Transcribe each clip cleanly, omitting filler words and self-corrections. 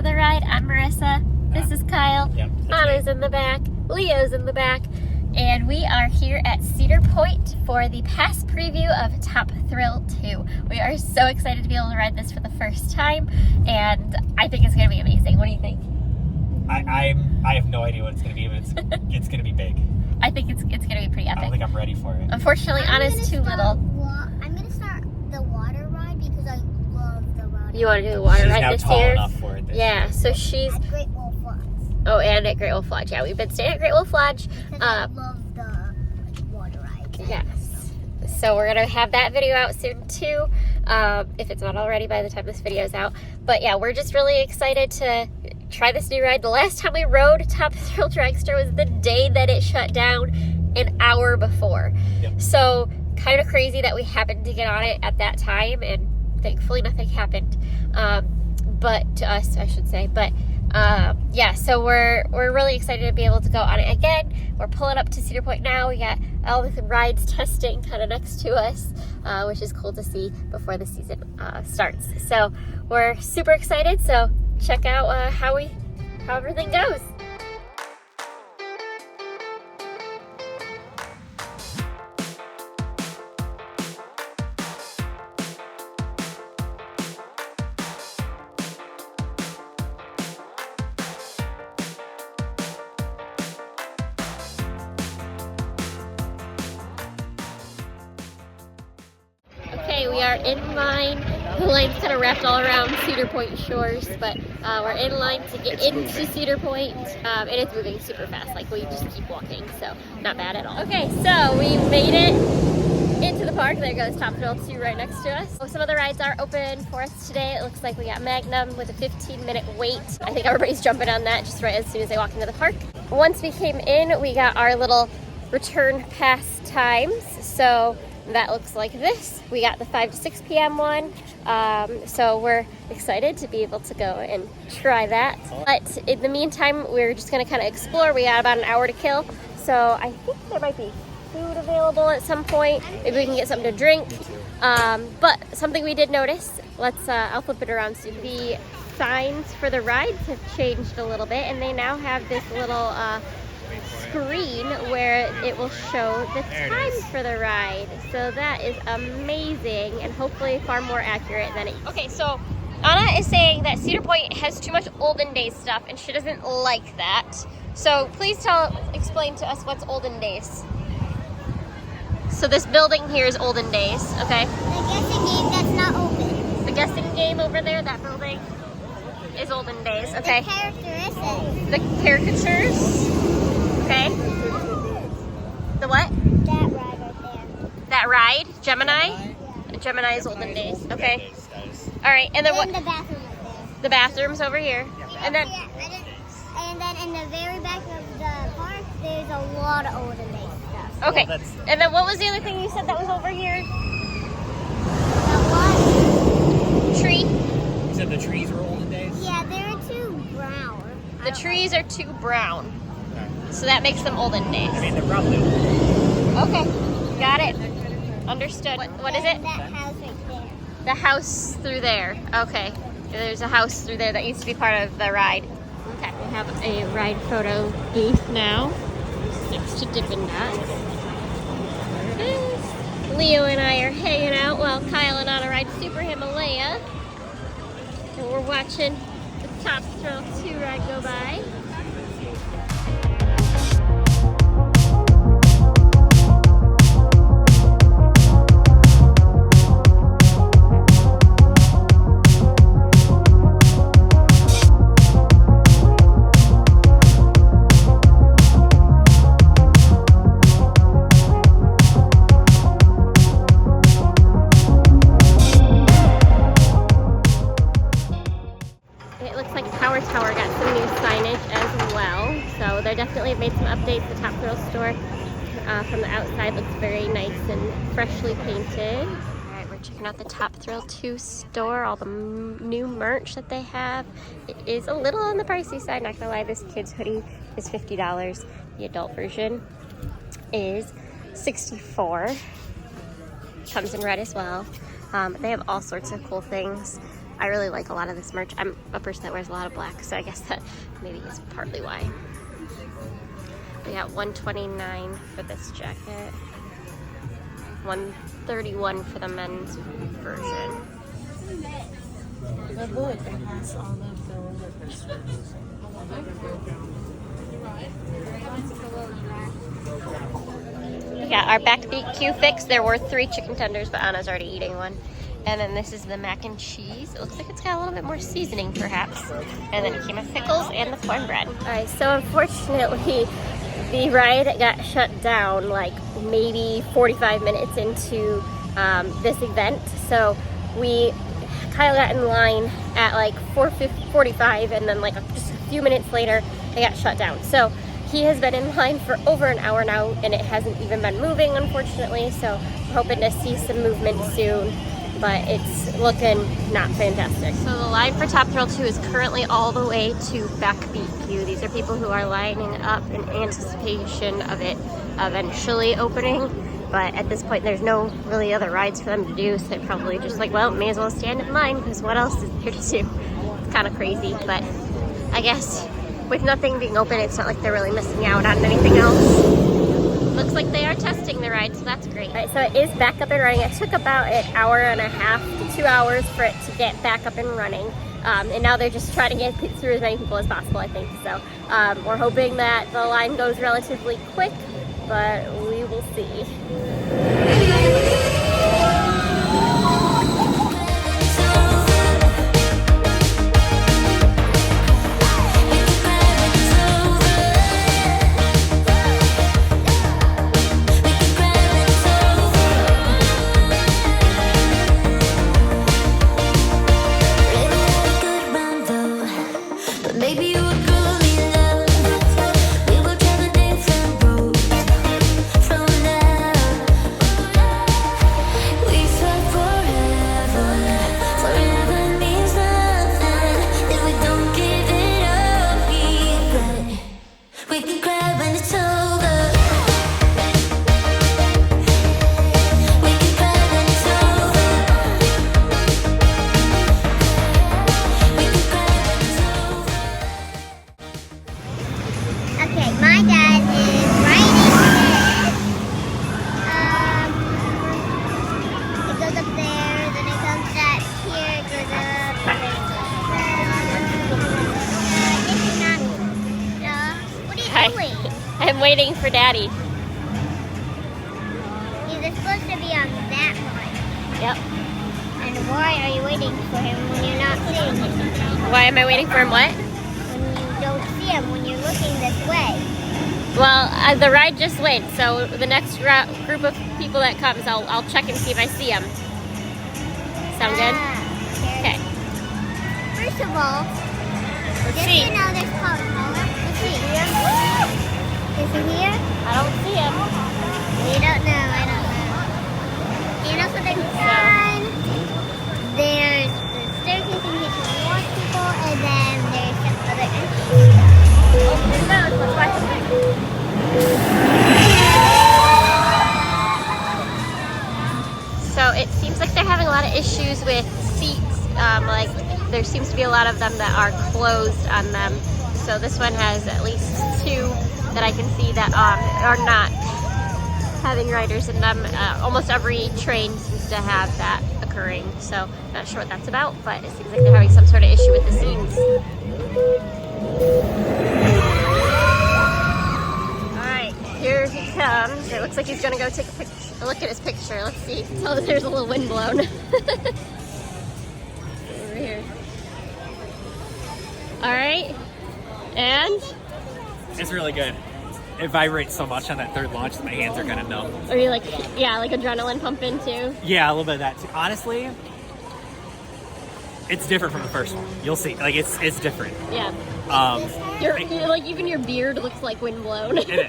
for the ride. I'm Marissa. This is Kyle. Yep, Anna's in the back. Leo's in the back. And we are here at Cedar Point for the past preview of Top Thrill 2. We are so excited to be able to ride this for the first time, and I think it's going to be amazing. What do you think? I have no idea what it's going to be, but it's going to be big. I think it's going to be pretty epic. I don't think I'm ready for it. Unfortunately, Anna's too little. I'm going to start the water ride because I love the water. You want to do the water ride this year? She's now tall enough for it this year. So she's... At Great Wolf Lodge. Oh, and at Great Wolf Lodge. Yeah, we've been staying at Great Wolf Lodge. Because I love the water rides. Yes. So we're going to have that video out soon too, if it's not already by the time this video is out. But yeah, we're just really excited to try this new ride. The last time we rode Top Thrill Dragster was the day that it shut down, an hour before. Yep. So kind of crazy that we happened to get on it at that time, and thankfully nothing happened. But to us, I should say. But yeah, so we're really excited to be able to go on it again. We're pulling up to Cedar Point now. We got all the rides testing kind of next to us, which is cool to see before the season starts. So we're super excited. So check out how everything goes. Okay, we are in line. The line's kind of wrapped all around Cedar Point shores, but we're in line to get into Cedar Point, and it's moving super fast. Like, we just keep walking, so not bad at all. Okay, so we made it into the park. There goes Top Thrill 2 right next to us. Some of the rides are open for us today. It looks like we got Magnum with a 15-minute wait. I think everybody's jumping on that just right as soon as they walk into the park. Once we came in, we got our little return pass times. So that looks like this. We got the 5 to 6 p.m. one. So we're excited to be able to go and try that. But in the meantime, we're just gonna kind of explore. We got about an hour to kill. So I think there might be food available at some point. Maybe we can get something to drink. But something we did notice, I'll flip it around. So the signs for the rides have changed a little bit, and they now have this little screen where it will show the time for the ride. So that is amazing and hopefully far more accurate than it. Okay, so Anna is saying that Cedar Point has too much olden days stuff and she doesn't like that. So please explain to us what's olden days. So this building here is olden days, okay? The guessing game that's not open. The guessing game over there, that building, is olden days, okay? The characteristics. The caricatures. Okay. The what? That ride right there. That ride? Gemini? Yeah. Gemini is olden days. Okay. Alright, and then what? And the bathroom right there. The bathroom's over here. And then And then in the very back of the park, there's a lot of olden days stuff. okay. And then what was the other thing you said that was over here? The what? Tree? You said the trees were olden days? Yeah, they're too brown. The trees are too brown. So that makes them olden days. I mean, they're probably old. Okay. Got it. Understood. What is it? That house right there. The house through there. Okay. There's a house through there that used to be part of the ride. Okay. We have a ride photo booth now next to Dippin' Dots. Leo and I are hanging out while Kyle and Anna ride Super Himalaya. And we're watching the Top Thrill 2 ride go by. Power Tower got some new signage as well, so they definitely have made some updates. The Top Thrill store from the outside looks very nice and freshly painted. Alright, we're checking out the Top Thrill 2 store, all the new merch that they have. It is a little on the pricey side, not gonna lie. This kid's hoodie is $50. The adult version is $64. Comes in red as well. They have all sorts of cool things. I really like a lot of this merch. I'm a person that wears a lot of black, so I guess that maybe is partly why. We got $129 for this jacket, $131 for the men's version. The book has all of We got our BBQ fix. There were 3 chicken tenders, but Anna's already eating one. And then this is the mac and cheese. It looks like it's got a little bit more seasoning, perhaps. And then it came with pickles and the cornbread. All right, so unfortunately, the ride got shut down like maybe 45 minutes into this event. So we kind of got in line at like 4:45, and then like just a few minutes later, it got shut down. So he has been in line for over an hour now, and it hasn't even been moving, unfortunately. So we're hoping to see some movement soon, but it's looking not fantastic. So the line for Top Thrill 2 is currently all the way to back BQ. These are people who are lining up in anticipation of it eventually opening. But at this point, there's no really other rides for them to do, so they're probably just like, well, may as well stand in line, because what else is there to do? It's kind of crazy, but I guess with nothing being open, it's not like they're really missing out on anything else. Looks like they are testing the ride, so that's great. All right, so it is back up and running. It took about an hour and a half to 2 hours for it to get back up and running. And now they're just trying to get through as many people as possible, I think. So we're hoping that the line goes relatively quick, but we will see. I'm waiting for Daddy. He's supposed to be on that one. Yep. And why are you waiting for him when you're not seeing him? Why am I waiting for him what? When you don't see him, when you're looking this way. Well, the ride just went, so the next group of people that comes, I'll check and see if I see them. Sound good? Okay. First of all, Let's see. You know there's Coca-Cola. Let's see. Is he here? I don't see him. You don't know. I don't know. And also there's a sign. There's the staircase in case you want people, and then there's some other entries. Let's watch it. So it seems like they're having a lot of issues with seats. Like there seems to be a lot of them that are closed on them. So this one has at least 2 that I can see that are not having riders in them. Almost every train seems to have that occurring. So not sure what that's about, but it seems like they're having some sort of issue with the seats. Alright, here he comes. It looks like he's gonna go take a look at his picture. Let's see. Oh, there's a little wind blown. Over here. Alright. And? It's really good. It vibrates so much on that third launch that my hands are kind of numb. Are you like, yeah, like adrenaline pumping too? Yeah, a little bit of that too. Honestly, it's different from the first one. You'll see. Like, it's different. Yeah. You're like, even your beard looks like wind blown. It is.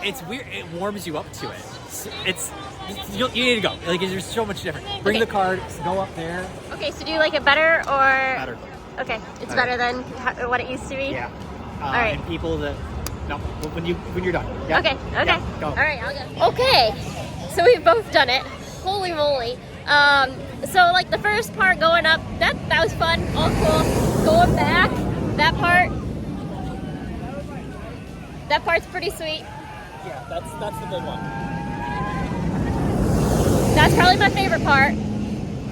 It's weird. It warms you up to it. You need to go. Like, there's so much different. Bring the card. Go up there. Okay, so do you like it better or? Better. Okay, it's better than what it used to be? Yeah. All right. And people that, no, when you're done. Yeah. Okay. Yeah, go. All right, I'll go. Okay, so we've both done it. Holy moly. So like the first part going up, that was fun, all cool. Going back, that part's pretty sweet. Yeah, that's the big one. That's probably my favorite part.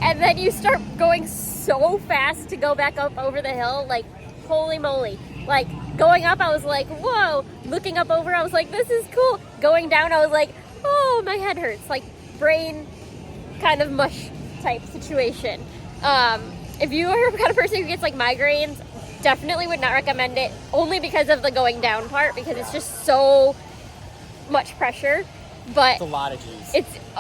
And then you start going so fast to go back up over the hill, like holy moly. Like going up, I was like, whoa. Looking up over, I was like, this is cool. Going down, I was like, oh, my head hurts. Like brain kind of mush type situation. If you are the kind of person who gets like migraines, definitely would not recommend it, only because of the going down part, because it's just so much pressure. But It's a lot of G's.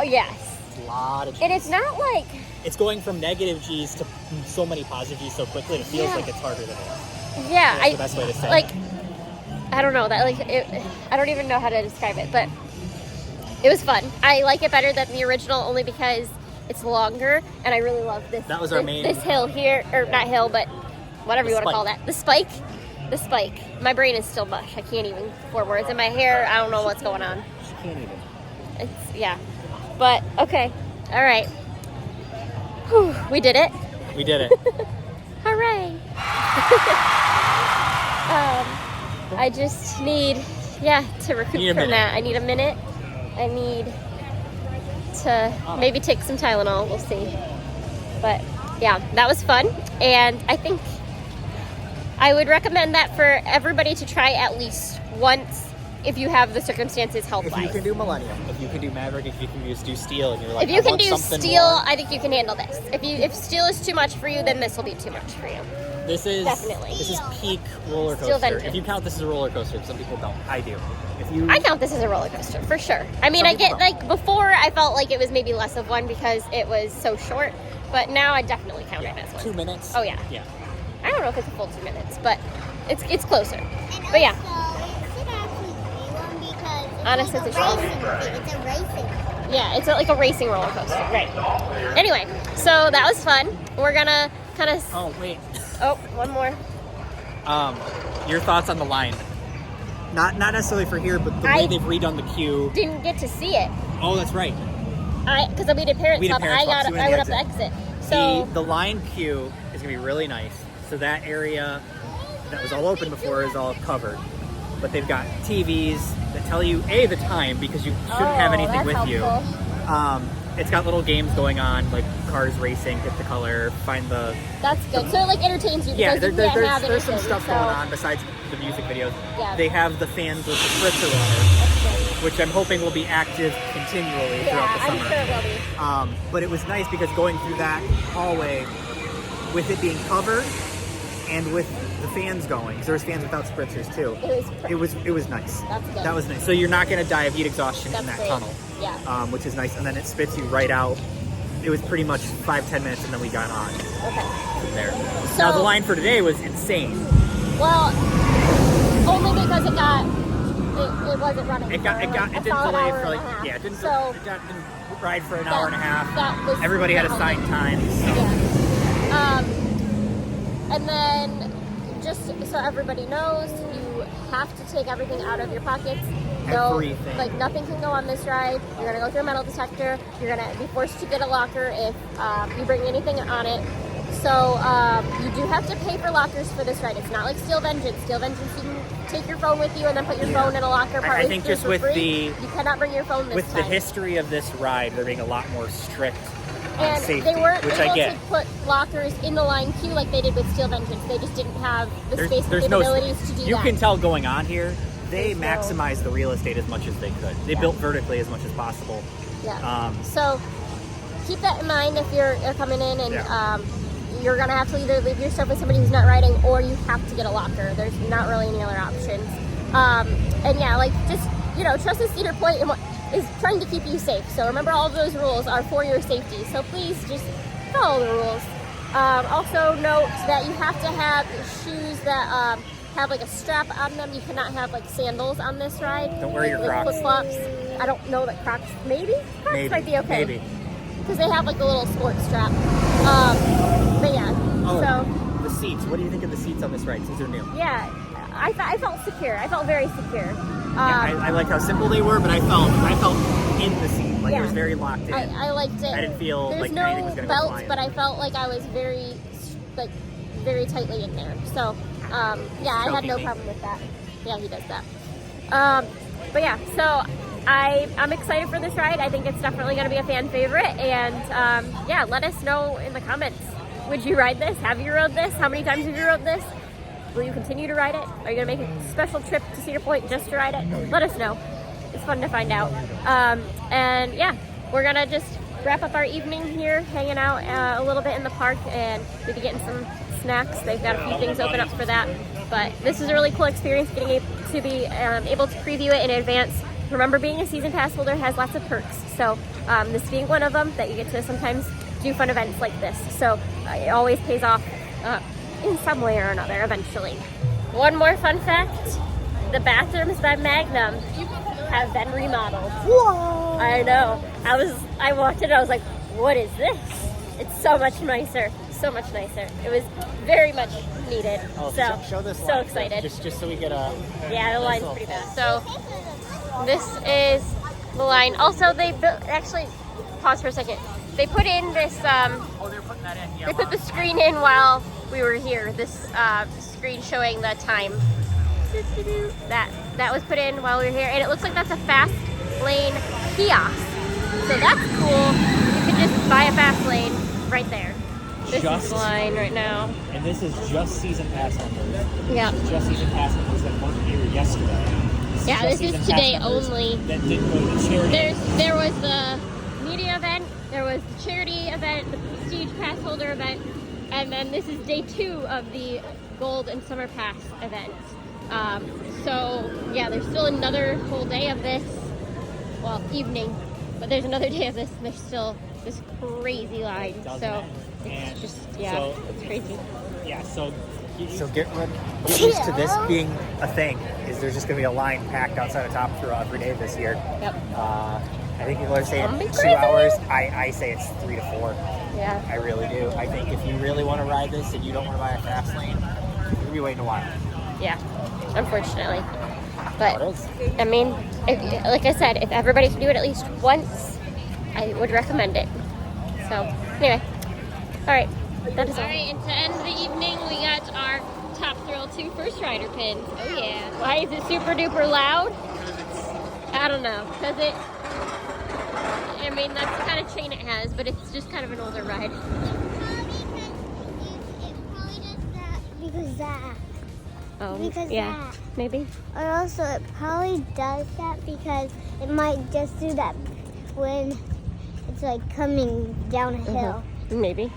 Yes. It's a lot of G's. And it's not like, It's going from negative G's to so many positive G's so quickly, it feels Yeah. like it's harder than it is. yeah, That's the best way to say like, it. I don't know that, like, I don't even know how to describe it, but it was fun. I like it better than the original only because it's longer, and I really love this. That was our main- This hill here, or not hill, but whatever The you want to call spike. that. The spike. My brain is still mush. I can't even pour words in my hair. I don't know what's going on. She can't even. Yeah. But, okay. All right. Whew, we did it. We did it. Hooray. I just need, to recoup Need a from minute. that. I need a minute. I need to maybe take some Tylenol. We'll see. But, yeah, that was fun. And I think I would recommend that for everybody to try at least once if you have the circumstances If health-wise. you can do Millennium, if you can do Maverick, if you can just do Steel, and you're like, If you I can want do something steel, more. I think you can handle this. If steel is too much for you, then this will be too much for you. This is Definitely. This is peak roller Steel coaster. Vengeance. If you count this as a roller coaster, some people don't. I do. If you, I count this as a roller coaster for sure. I mean, Some I get people like before I felt like it was maybe less of one because it was so short, but now I definitely count it as one. 2 minutes. Oh yeah. Yeah. I don't know if it's a full 2 minutes, but it's closer. And But yeah. also, it should actually be one because it's Honestly, like it's a a racing thing. It's a racing thing. Yeah, it's like a racing roller coaster, right? Anyway, so that was fun. We're gonna kind of. Oh wait. Oh, one more. Your thoughts on the line? Not necessarily for here, but the way they've redone the queue. Didn't get to see it. Oh, that's right. Because we did parent We did swap. parent swap, so we I had went up the the exit. So The line queue is gonna be really nice. So that area that was all open before is all covered. But they've got TVs that tell you the time, because you shouldn't have anything that's with helpful. you. It's got little games going on, like cars racing, hit the color, find the. That's good. So it like entertains you. Yeah, because you can't have there's some anything, stuff so going on besides the music videos. Yeah. They have the fans with the spritzer water, That's good. which I'm hoping will be active continually throughout the Yeah, I'm summer. sure it will be. But it was nice because going through that hallway, with it being covered and with the fans going, because there was fans without spritzers too. It was nice. That's good. That was nice. So you're not going to die of heat exhaustion That's in that great. tunnel, Yeah. which is nice. And then it spits you right out. It was pretty much 5-10 minutes, and then we got on Okay. from there. So- Now the line for today was insane. Well, only because it wasn't running. It for, didn't a solid delay hour for and like a half. it didn't ride for an that- hour and a half. that was Everybody had not assigned times. So. Yeah. And then, just so everybody knows, you have to take everything out of your pockets. No, Everything. like nothing can go on this ride. You're gonna go through a metal detector. You're gonna be forced to get a locker if you bring anything on it. So you do have to pay for lockers for this ride. It's not like Steel Vengeance. Steel Vengeance, you can take your phone with you and then put your phone in a locker. I partly think free just for with free. You cannot bring your phone this With time. the history of this ride, they're being a lot more strict on And safety, they weren't which able I get. to put lockers in the line queue like they did with Steel Vengeance. They just didn't have the space and capabilities to do You that. can tell going on here, they There's no- maximized the real estate as much as they could. They Yeah. built vertically as much as possible. Yeah. So keep that in mind if you're coming in, and you're gonna have to either leave your stuff with somebody who's not riding, or you have to get a locker. There's not really any other options. And yeah, like just trust the Cedar Point and what is trying to keep you safe. So remember, all of those rules are for your safety. So please just follow the rules. Also note that you have to have shoes that have like a strap on them. You cannot have like sandals on this ride. Don't wear your like Crocs. flip-flops. I don't know that Crocs. Maybe Crocs might be okay. Maybe. Because they have like a little sports strap. But yeah. Oh, So the seats. What do you think of the seats on this ride? These are new. yeah. I felt secure. I felt very secure. I liked how simple they were, but I felt in the seat. Like it was very locked in. I liked it. I didn't feel There's like no anything was going to go belt, flying. but I felt like I was very tightly in there. So, yeah, I had no problem with that. Yeah, he does that. But yeah, so I'm excited for this ride. I think it's definitely going to be a fan favorite. And yeah, let us know in the comments. Would you ride this? Have you rode this? How many times have you rode this? Will you continue to ride it? Are you going to make a special trip to Cedar Point just to ride it? Let us know. It's fun to find out. And yeah, we're going to just wrap up our evening here, hanging out a little bit in the park and maybe getting some snacks. They've got a few things open up for that. But this is a really cool experience getting to be able to preview it in advance. Remember, being a season pass holder has lots of perks. So this being one of them, that you get to sometimes do fun events like this. So it always pays off in some way or another eventually. One more fun fact, the bathrooms by Magnum have been remodeled. Whoa! I know. I walked in, I was like, what is this? It's so much nicer. So much nicer. It was very much needed. Oh, so show this so line. excited. Just so we get a... Yeah, the line's pretty bad. So this is the line. Also, they built, actually, pause for a second. They put in this, Oh, they're putting that in. Yeah, they put the screen in while we were here. This screen showing the time. That was put in while we were here. And it looks like that's a fast lane kiosk. So that's cool. You can just buy a fast lane right there. This is the line right now. And this is just season pass holders. Yeah. Just season pass holders that weren't here yesterday. Yeah, this is today only. That didn't go to the charity. There was the media event, there was the charity event, the prestige pass holder event, and then this is day 2 of the gold and summer pass event. So yeah, there's still another whole day of this, well, evening, but there's another day of this, and there's still this crazy line. So it's just, yeah, it's crazy. Yeah, so get used to this being a thing. Is there's just going to be a line packed outside of Top Thrill every day this year. Yep. I think people are saying That'd be 2 crazy. hours. I say it's 3 to 4. Yeah. I really do. I think if you really want to ride this and you don't want to buy a fast lane, you're going to be waiting a while. Yeah, unfortunately. But, It is. I mean, like I said, if everybody can do it at least once, I would recommend it. So, anyway. Alright, that is all. Alright, and to end the evening, we got our Top Thrill 2 First Rider pins. Oh yeah. Why is it super duper loud? I don't know. Because I mean, that's the kind of chain it has, but it's just kind of an older ride. It probably does that because that. Oh, Because yeah, that. maybe. Or also, it probably does that because it might just do that when it's like coming down a hill. Maybe.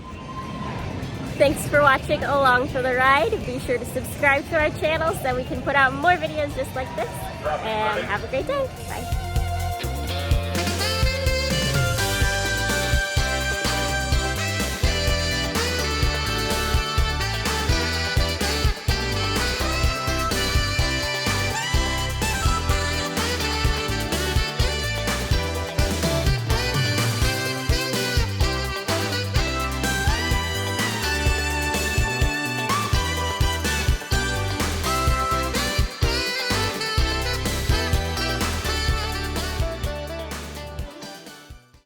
Thanks for watching along for the ride. Be sure to subscribe to our channel so we can put out more videos just like this. And have a great day. Bye.